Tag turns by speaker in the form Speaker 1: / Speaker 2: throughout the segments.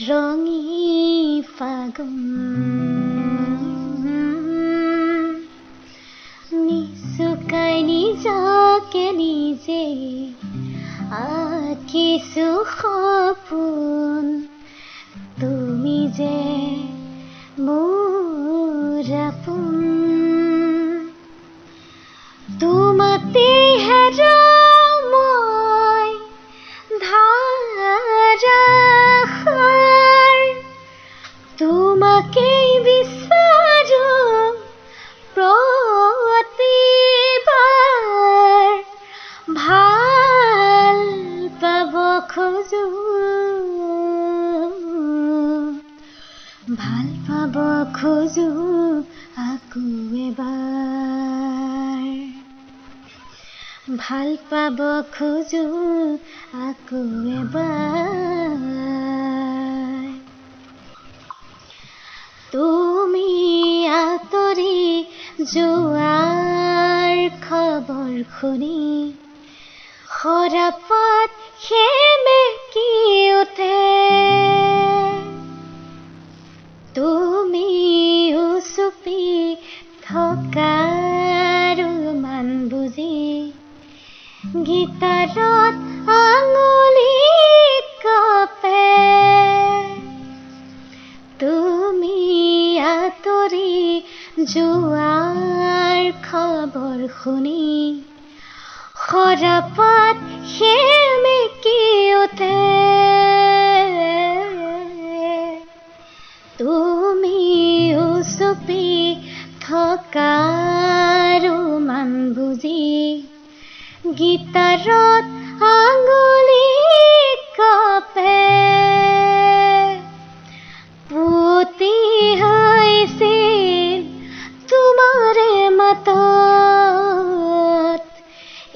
Speaker 1: ৰঙী ফাগুন নিচুকাই নিজকে নিজে আঁকিছো সপোন তুমি যে মোৰ আপোন তোমাতে হেৰাও মই ধাৰাসাৰ তোমাকেই বিচাৰো প্ৰতিবাৰ ভাল পাব খোজো আকৌ এবাৰ ভাল পাব খোজো আকৌ এবাৰ তুমি আঁতৰি যোৱাৰ খবৰ শুনি সৰাপাত সেমেকি উঠে তুমি চুপি থকাৰ মান বুজি গীটাৰত আঙুলি কপে তুমি আঁতৰি যোৱাৰ খবৰ শুনি সৰাপাত সেমেকি উঠে তুমি চুপি থকাৰ মান বুজি গীটাৰত আঙুলি কপে পুতি হৈছিল তোমাৰে মাতত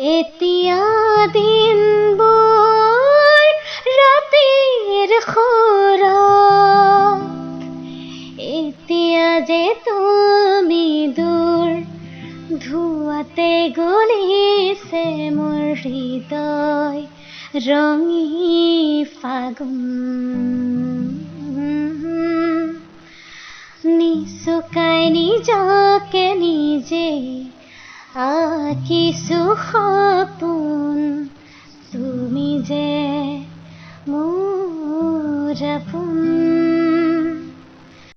Speaker 1: এতিয়া দিনবোৰ ৰাতিৰ সুৰত এতিয়া যে তুমি দূৰ ধুৱাতে গলিছে মোৰ হৃদয় ৰঙী ফাগুন নিচুকাই নিজকে নিজে আঁকিছো সপোন